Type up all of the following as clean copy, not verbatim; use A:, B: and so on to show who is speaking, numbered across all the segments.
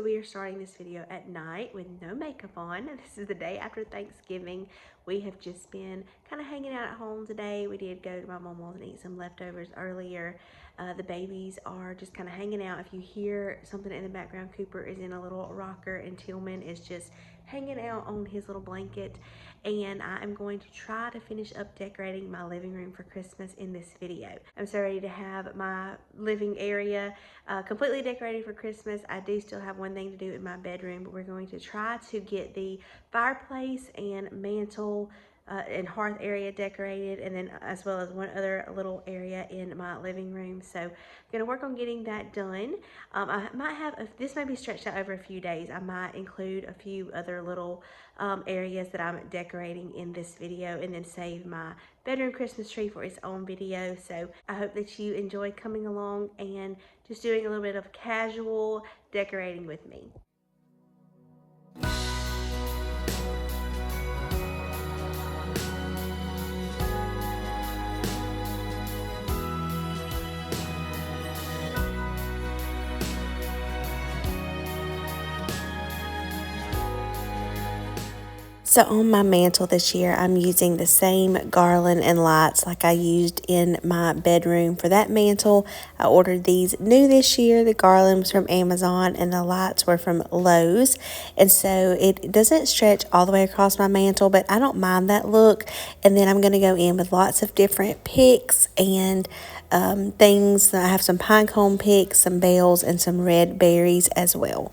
A: So we are starting this video at night with no makeup on. This is the day after Thanksgiving. We have just been kind of hanging out at home today. We did go to my mama's and eat some leftovers earlier. The babies are just kind of hanging out. If you hear something in the background, Cooper is in a little rocker and Tillman is just hanging out on his little blanket. And I am going to try to finish up decorating my living room for Christmas in this video. I'm so ready to have my living area completely decorated for Christmas. I do still have one thing to do in my bedroom, but we're going to try to get the fireplace and mantle and hearth area decorated, and then as well as one other little area in my living room. So I'm going to work on getting that done. I might have, this may be stretched out over a few days. I might include a few other little areas that I'm decorating in this video and then save my bedroom Christmas tree for its own video. So I hope that you enjoy coming along and just doing a little bit of casual decorating with me. So on my mantle this year, I'm using the same garland and lights like I used in my bedroom for that mantle. I ordered these new this year. The garland was from Amazon and the lights were from Lowe's. And so it doesn't stretch all the way across my mantle, but I don't mind that look. And then I'm going to go in with lots of different picks and things. I have some pine cone picks, some bells, and some red berries as well.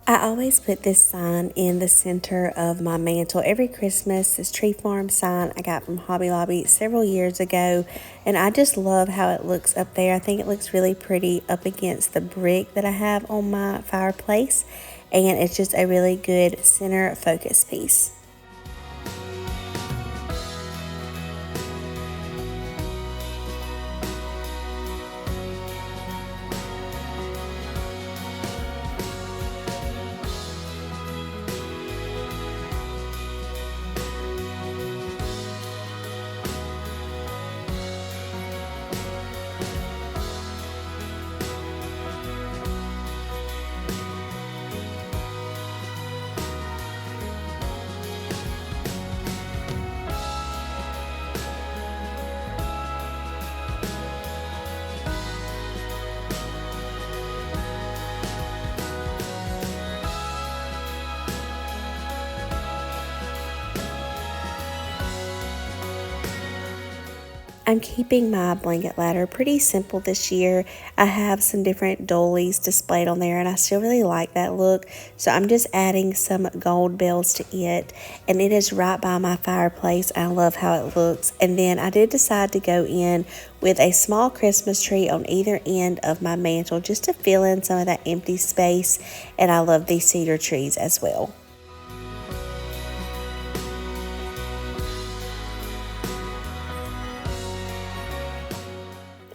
A: I always put this sign in the center of my mantle every Christmas. This Tree Farm sign I got from Hobby Lobby several years ago, and I just love how it looks up there. I think it looks really pretty up against the brick that I have on my fireplace, and it's just a really good center focus piece. I'm keeping my blanket ladder pretty simple this year. I have some different doilies displayed on there and I still really like that look. So I'm just adding some gold bells to it, and it is right by my fireplace. I love how it looks. And then I did decide to go in with a small Christmas tree on either end of my mantle just to fill in some of that empty space. And I love these cedar trees as well.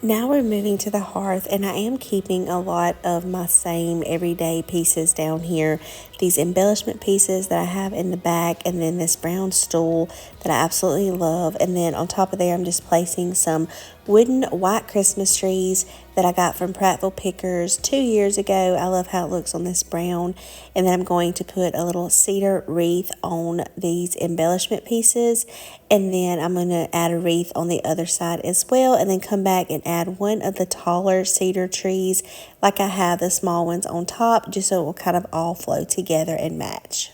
A: Now we're moving to the hearth, and I am keeping a lot of my same everyday pieces down here. These embellishment pieces that I have in the back, and then this brown stool that I absolutely love. And then on top of there, I'm just placing some wooden white Christmas trees that I got from Prattville Pickers 2 years ago. I love how it looks on this brown. And then I'm going to put a little cedar wreath on these embellishment pieces. And then I'm going to add a wreath on the other side as well. And then come back and add one of the taller cedar trees like I have the small ones on top, just so it will kind of all flow together and match.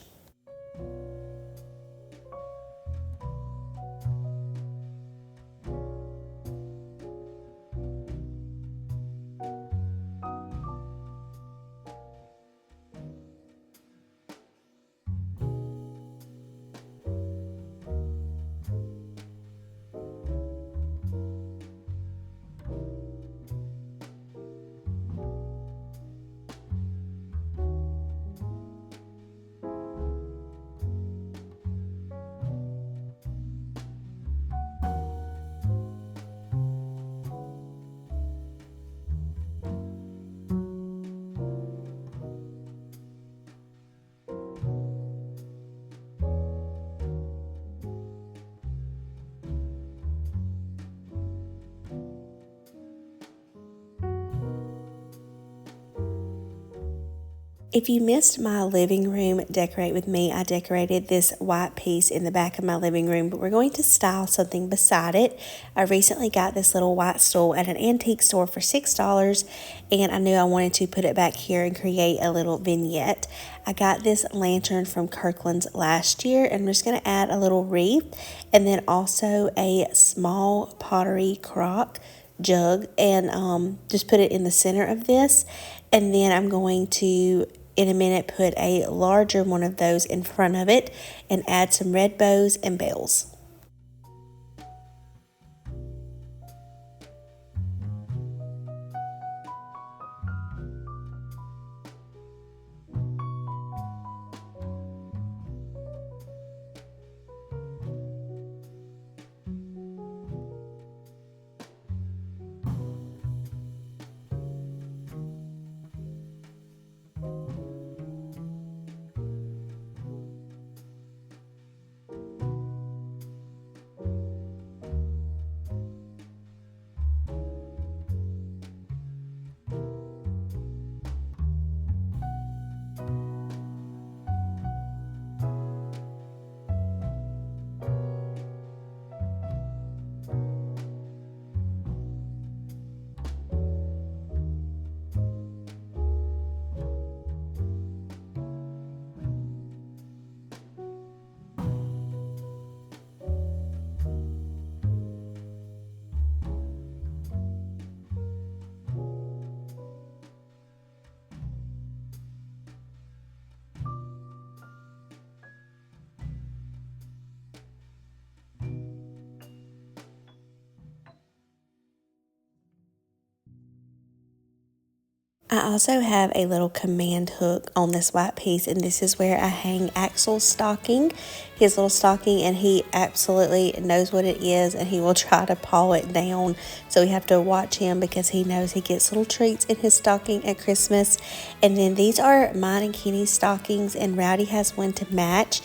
A: If you missed my living room decorate with me, I decorated this white piece in the back of my living room, but we're going to style something beside it. I recently got this little white stool at an antique store for $6, and I knew I wanted to put it back here and create a little vignette. I got this lantern from Kirkland's last year, and I'm just going to add a little wreath and then also a small pottery crock jug, and just put it in the center of this. And then I'm going to, in a minute, put a larger one of those in front of it and add some red bows and bells. I also have a little command hook on this white piece, and this is where I hang Axel's stocking, his little stocking, and he absolutely knows what it is, and he will try to paw it down. So we have to watch him because he knows he gets little treats in his stocking at Christmas. And then these are mine and Kenny's stockings, and Rowdy has one to match.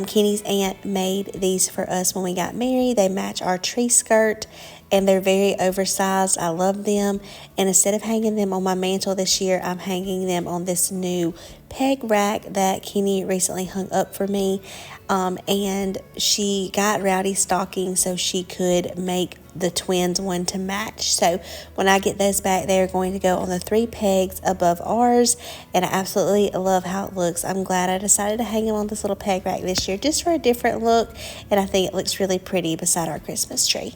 A: Kenny's aunt made these for us when we got married. They match our tree skirt, and they're very oversized. I love them. And instead of hanging them on my mantle this year, I'm hanging them on this new peg rack that Kenny recently hung up for me. And she got Rowdy's stocking so she could make the twins one to match. So when I get those back, they're going to go on the 3 pegs above ours, and I absolutely love how it looks. I'm glad I decided to hang them on this little peg rack this year just for a different look, and I think it looks really pretty beside our Christmas tree.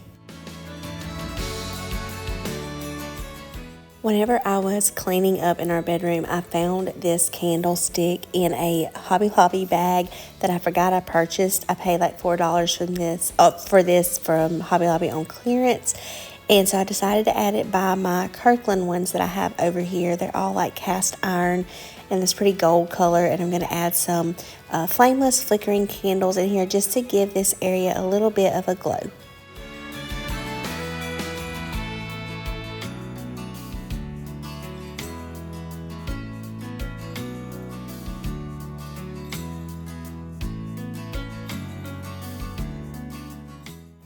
A: Whenever I was cleaning up in our bedroom, I found this candlestick in a Hobby Lobby bag that I forgot I purchased. I paid like $4 for this from Hobby Lobby on clearance. And so I decided to add it by my Kirkland ones that I have over here. They're all like cast iron and this pretty gold color. And I'm going to add some flameless flickering candles in here just to give this area a little bit of a glow.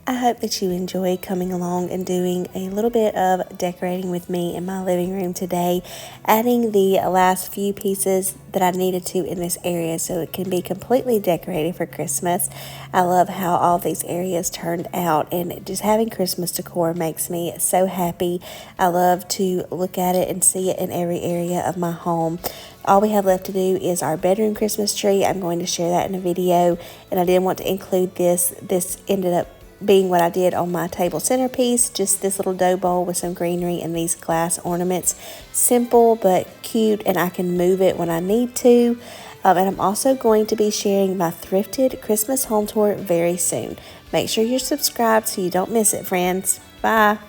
A: I hope that you enjoy coming along and doing a little bit of decorating with me in my living room today, adding the last few pieces that I needed to in this area so it can be completely decorated for Christmas. I love how all these areas turned out, and just having Christmas decor makes me so happy. I love to look at it and see it in every area of my home. All we have left to do is our bedroom Christmas tree. I'm going to share that in a video, and I didn't want to include this. This ended up being what I did on my table centerpiece, just this little dough bowl with some greenery and these glass ornaments. Simple but cute, and I can move it when I need to. And I'm also going to be sharing my thrifted Christmas home tour very soon. Make sure you're subscribed so you don't miss it, friends. Bye.